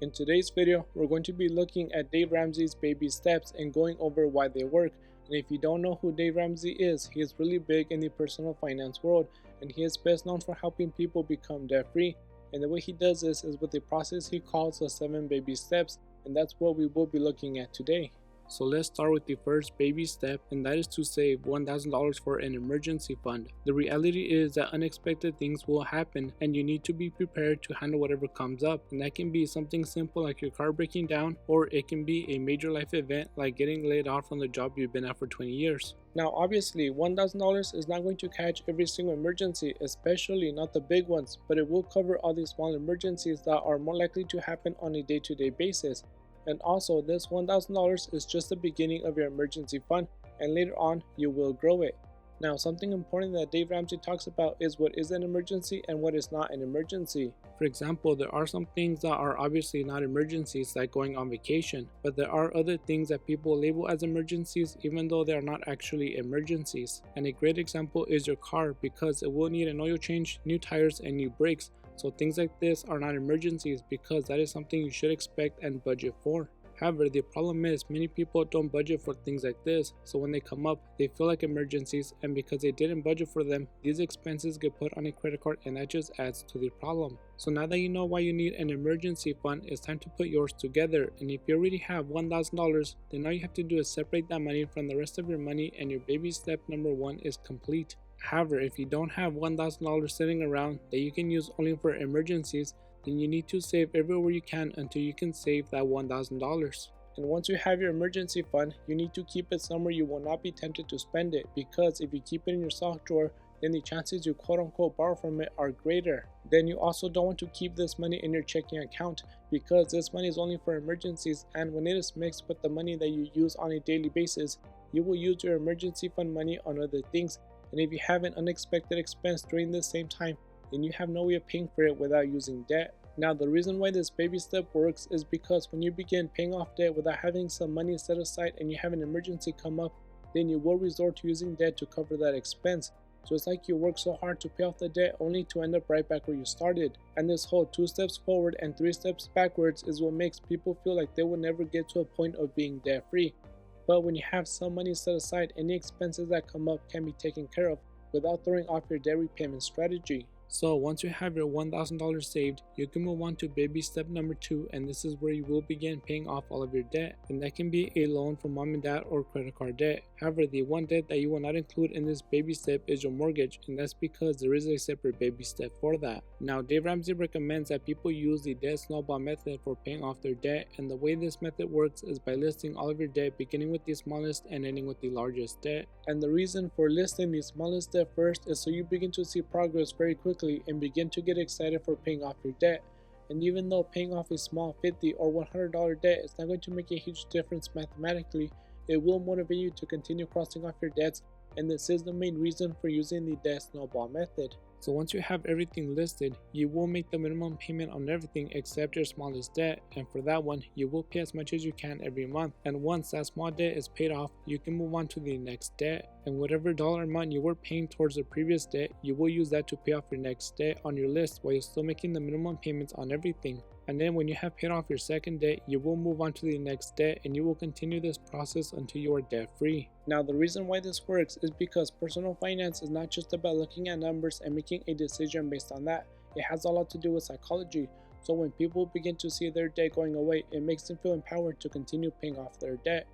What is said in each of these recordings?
In today's video, we're going to be looking at Dave Ramsey's baby steps and going over why they work. And if you don't know who Dave Ramsey is, he is really big in the personal finance world, and he is best known for helping people become debt-free. And the way he does this is with a process he calls the 7 baby steps, and that's what we will be looking at today. So let's start with the first baby step, and that is to save $1,000 for an emergency fund. The reality is that unexpected things will happen and you need to be prepared to handle whatever comes up, and that can be something simple like your car breaking down, or it can be a major life event like getting laid off from the job you've been at for 20 years. Now obviously $1,000 is not going to catch every single emergency, especially not the big ones, but it will cover all the small emergencies that are more likely to happen on a day-to-day basis. And also, this $1,000 is just the beginning of your emergency fund, and later on you will grow it. Now, something important that Dave Ramsey talks about is what is an emergency and what is not an emergency. For example, there are some things that are obviously not emergencies, like going on vacation, but there are other things that people label as emergencies even though they are not actually emergencies. And a great example is your car, because it will need an oil change, new tires, and new brakes. So things like this are not emergencies because that is something you should expect and budget for. However, the problem is many people don't budget for things like this, so when they come up, they feel like emergencies, and because they didn't budget for them, these expenses get put on a credit card, and that just adds to the problem. So now that you know why you need an emergency fund, it's time to put yours together. And if you already have $1,000, then all you have to do is separate that money from the rest of your money, and your baby step number 1 is complete. However, if you don't have $1,000 sitting around that you can use only for emergencies, then you need to save everywhere you can until you can save that $1,000. And once you have your emergency fund, you need to keep it somewhere you will not be tempted to spend it, because if you keep it in your sock drawer, then the chances you quote unquote borrow from it are greater. Then you also don't want to keep this money in your checking account, because this money is only for emergencies, and when it is mixed with the money that you use on a daily basis, you will use your emergency fund money on other things. And if you have an unexpected expense during the same time, then you have no way of paying for it without using debt. Now, the reason why this baby step works is because when you begin paying off debt without having some money set aside and you have an emergency come up, then you will resort to using debt to cover that expense. So it's like you work so hard to pay off the debt only to end up right back where you started. And this whole 2 steps forward and 3 steps backwards is what makes people feel like they will never get to a point of being debt free. But when you have some money set aside, any expenses that come up can be taken care of without throwing off your debt repayment strategy. So once you have your $1,000 saved, you can move on to baby step number 2, and this is where you will begin paying off all of your debt. And that can be a loan from mom and dad or credit card debt. However, the one debt that you will not include in this baby step is your mortgage, and that's because there is a separate baby step for that. Now, Dave Ramsey recommends that people use the debt snowball method for paying off their debt, and the way this method works is by listing all of your debt, beginning with the smallest and ending with the largest debt. And the reason for listing the smallest debt first is so you begin to see progress very quickly and begin to get excited for paying off your debt. And even though paying off a small $50 or $100 debt is not going to make a huge difference mathematically, it will motivate you to continue crossing off your debts, and this is the main reason for using the debt snowball method. So once you have everything listed, you will make the minimum payment on everything except your smallest debt, and for that one, you will pay as much as you can every month. And once that small debt is paid off, you can move on to the next debt. And whatever dollar amount you were paying towards the previous debt, you will use that to pay off your next debt on your list while you're still making the minimum payments on everything. And then when you have paid off your second debt, you will move on to the next debt, and you will continue this process until you are debt free. Now, the reason why this works is because personal finance is not just about looking at numbers and making a decision based on that. It has a lot to do with psychology. So when people begin to see their debt going away, it makes them feel empowered to continue paying off their debt.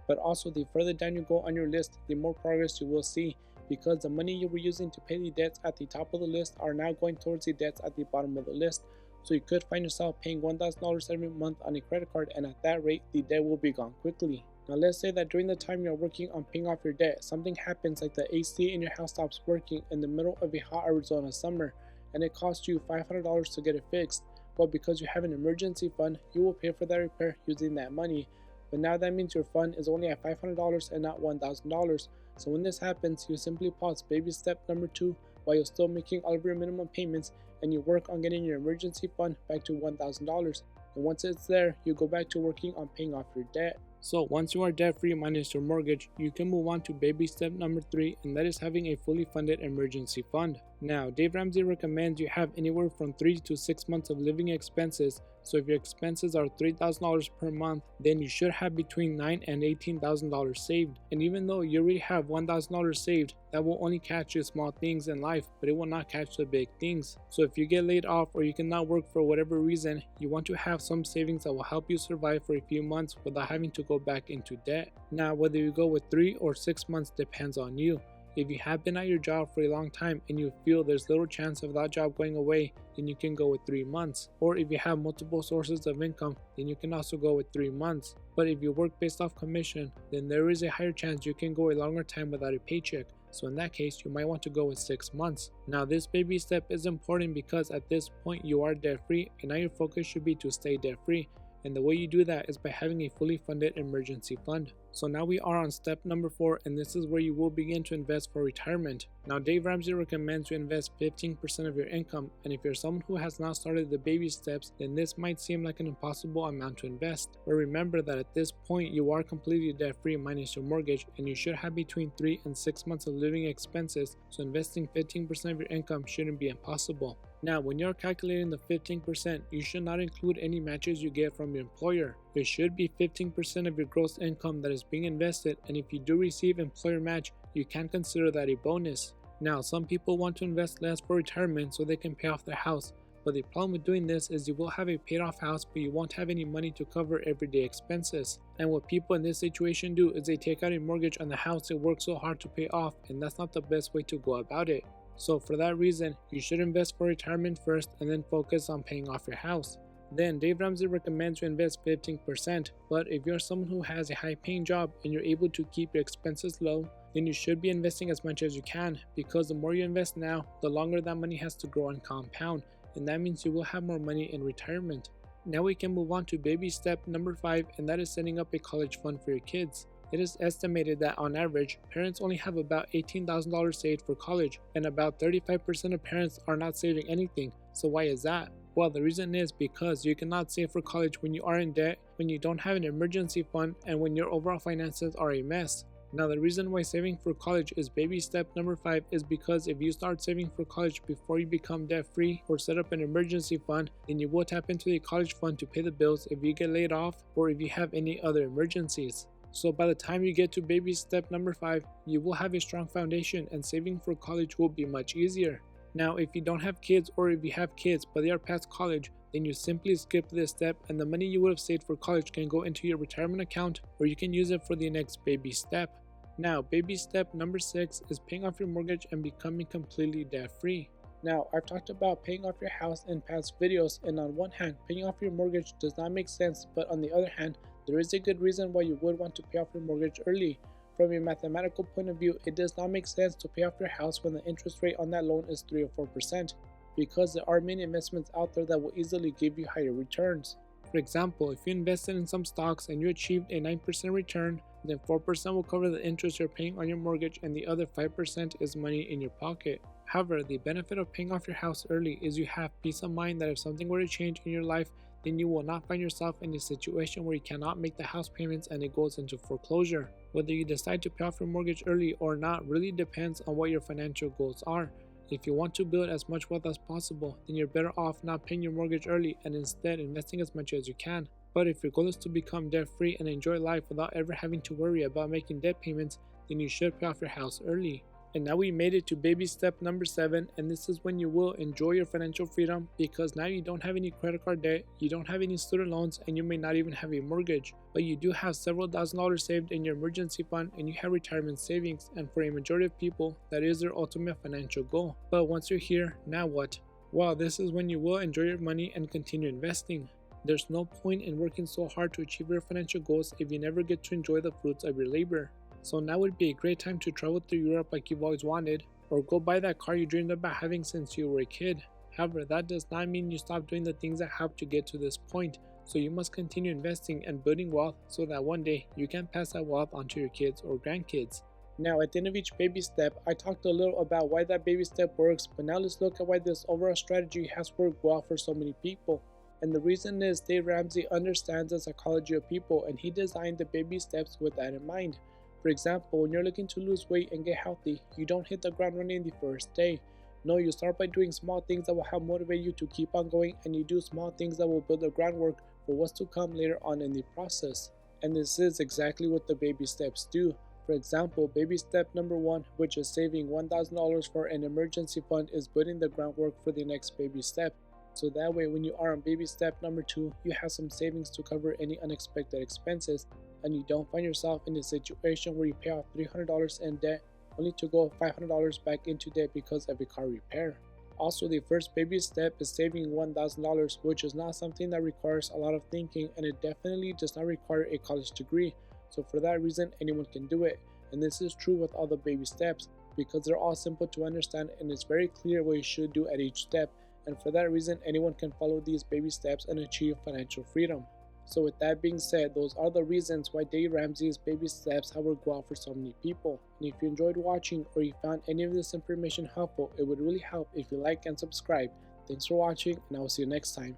But also, the further down you go on your list, the more progress you will see, because the money you were using to pay the debts at the top of the list are now going towards the debts at the bottom of the list. So you could find yourself paying $1,000 every month on a credit card, and at that rate, the debt will be gone quickly. Now let's say that during the time you're working on paying off your debt, something happens like the AC in your house stops working in the middle of a hot Arizona summer, and it costs you $500 to get it fixed. But because you have an emergency fund, you will pay for that repair using that money. But now that means your fund is only at $500 and not $1,000. So when this happens, you simply pause baby step number 2 while you're still making all of your minimum payments, and you work on getting your emergency fund back to $1,000. And once it's there, you go back to working on paying off your debt. So once you are debt free minus your mortgage, you can move on to baby step number 3, and that is having a fully funded emergency fund. Now, Dave Ramsey recommends you have anywhere from 3 to 6 months of living expenses. So if your expenses are $3,000 per month, then you should have between $9,000 and $18,000 saved. And even though you already have $1,000 saved, that will only catch you small things in life, but it will not catch the big things. So if you get laid off or you cannot work for whatever reason, you want to have some savings that will help you survive for a few months without having to go back into debt. Now, whether you go with 3 or 6 months depends on you. If you have been at your job for a long time and you feel there's little chance of that job going away, then you can go with 3 months. Or if you have multiple sources of income, then you can also go with 3 months. But if you work based off commission, then there is a higher chance you can go a longer time without a paycheck. So in that case, you might want to go with 6 months. Now this baby step is important because at this point you are debt free and now your focus should be to stay debt free. And the way you do that is by having a fully funded emergency fund. So now we are on step number 4, and this is where you will begin to invest for retirement. Now Dave Ramsey recommends you invest 15% of your income, and if you're someone who has not started the baby steps, then this might seem like an impossible amount to invest. But remember that at this point you are completely debt free minus your mortgage, and you should have between 3 and 6 months of living expenses, so investing 15% of your income shouldn't be impossible. Now, when you're calculating the 15%, you should not include any matches you get from your employer. It should be 15% of your gross income that is being invested, and if you do receive employer match, you can consider that a bonus. Now, some people want to invest less for retirement so they can pay off their house, but the problem with doing this is you will have a paid off house, but you won't have any money to cover everyday expenses. And what people in this situation do is they take out a mortgage on the house they worked so hard to pay off, and that's not the best way to go about it. So for that reason, you should invest for retirement first and then focus on paying off your house. Then Dave Ramsey recommends you invest 15%, but if you're someone who has a high paying job and you're able to keep your expenses low, then you should be investing as much as you can, because the more you invest now, the longer that money has to grow and compound, and that means you will have more money in retirement. Now we can move on to baby step number 5, and that is setting up a college fund for your kids. It is estimated that on average, parents only have about $18,000 saved for college, and about 35% of parents are not saving anything. So why is that? Well, the reason is because you cannot save for college when you are in debt, when you don't have an emergency fund, and when your overall finances are a mess. Now, the reason why saving for college is baby step number 5 is because if you start saving for college before you become debt free or set up an emergency fund, then you will tap into the college fund to pay the bills if you get laid off or if you have any other emergencies. So by the time you get to baby step number 5, you will have a strong foundation and saving for college will be much easier. Now, if you don't have kids or if you have kids but they are past college, then you simply skip this step and the money you would have saved for college can go into your retirement account or you can use it for the next baby step. Now, baby step number 6 is paying off your mortgage and becoming completely debt free. Now, I've talked about paying off your house in past videos, and on one hand, paying off your mortgage does not make sense, but on the other hand, there is a good reason why you would want to pay off your mortgage early. From a mathematical point of view, it does not make sense to pay off your house when the interest rate on that loan is 3 or 4%, because there are many investments out there that will easily give you higher returns. For example, if you invested in some stocks and you achieved a 9% return, then 4% will cover the interest you're paying on your mortgage and the other 5% is money in your pocket. However, the benefit of paying off your house early is you have peace of mind that if something were to change in your life, then you will not find yourself in a situation where you cannot make the house payments and it goes into foreclosure. Whether you decide to pay off your mortgage early or not really depends on what your financial goals are. If you want to build as much wealth as possible, then you're better off not paying your mortgage early and instead investing as much as you can. But if your goal is to become debt free and enjoy life without ever having to worry about making debt payments, then you should pay off your house early. And now we made it to baby step number 7, and this is when you will enjoy your financial freedom because now you don't have any credit card debt, you don't have any student loans, and you may not even have a mortgage. But you do have several $1,000s saved in your emergency fund and you have retirement savings, and for a majority of people, that is their ultimate financial goal. But once you're here, now what? Well, this is when you will enjoy your money and continue investing. There's no point in working so hard to achieve your financial goals if you never get to enjoy the fruits of your labor. So now would be a great time to travel through Europe like you've always wanted, or go buy that car you dreamed about having since you were a kid. However, that does not mean you stop doing the things that helped you get to this point, so you must continue investing and building wealth so that one day you can pass that wealth on to your kids or grandkids. Now, at the end of each baby step, I talked a little about why that baby step works, but now let's look at why this overall strategy has worked well for so many people. And the reason is Dave Ramsey understands the psychology of people and he designed the baby steps with that in mind. For example, when you're looking to lose weight and get healthy, you don't hit the ground running the first day. No, you start by doing small things that will help motivate you to keep on going, and you do small things that will build the groundwork for what's to come later on in the process. And this is exactly what the baby steps do. For example, baby step number 1, which is saving $1,000 for an emergency fund, is building the groundwork for the next baby step. So that way, when you are on baby step number 2, you have some savings to cover any unexpected expenses, and you don't find yourself in a situation where you pay off $300 in debt only to go $500 back into debt because of a car repair. Also, the first baby step is saving $1,000, which is not something that requires a lot of thinking, and it definitely does not require a college degree. So for that reason, anyone can do it. And this is true with all the baby steps because they're all simple to understand, and it's very clear what you should do at each step. And for that reason, anyone can follow these baby steps and achieve financial freedom. So with that being said, those are the reasons why Dave Ramsey's baby steps have worked well for so many people. And if you enjoyed watching or you found any of this information helpful, it would really help if you like and subscribe. Thanks for watching, and I will see you next time.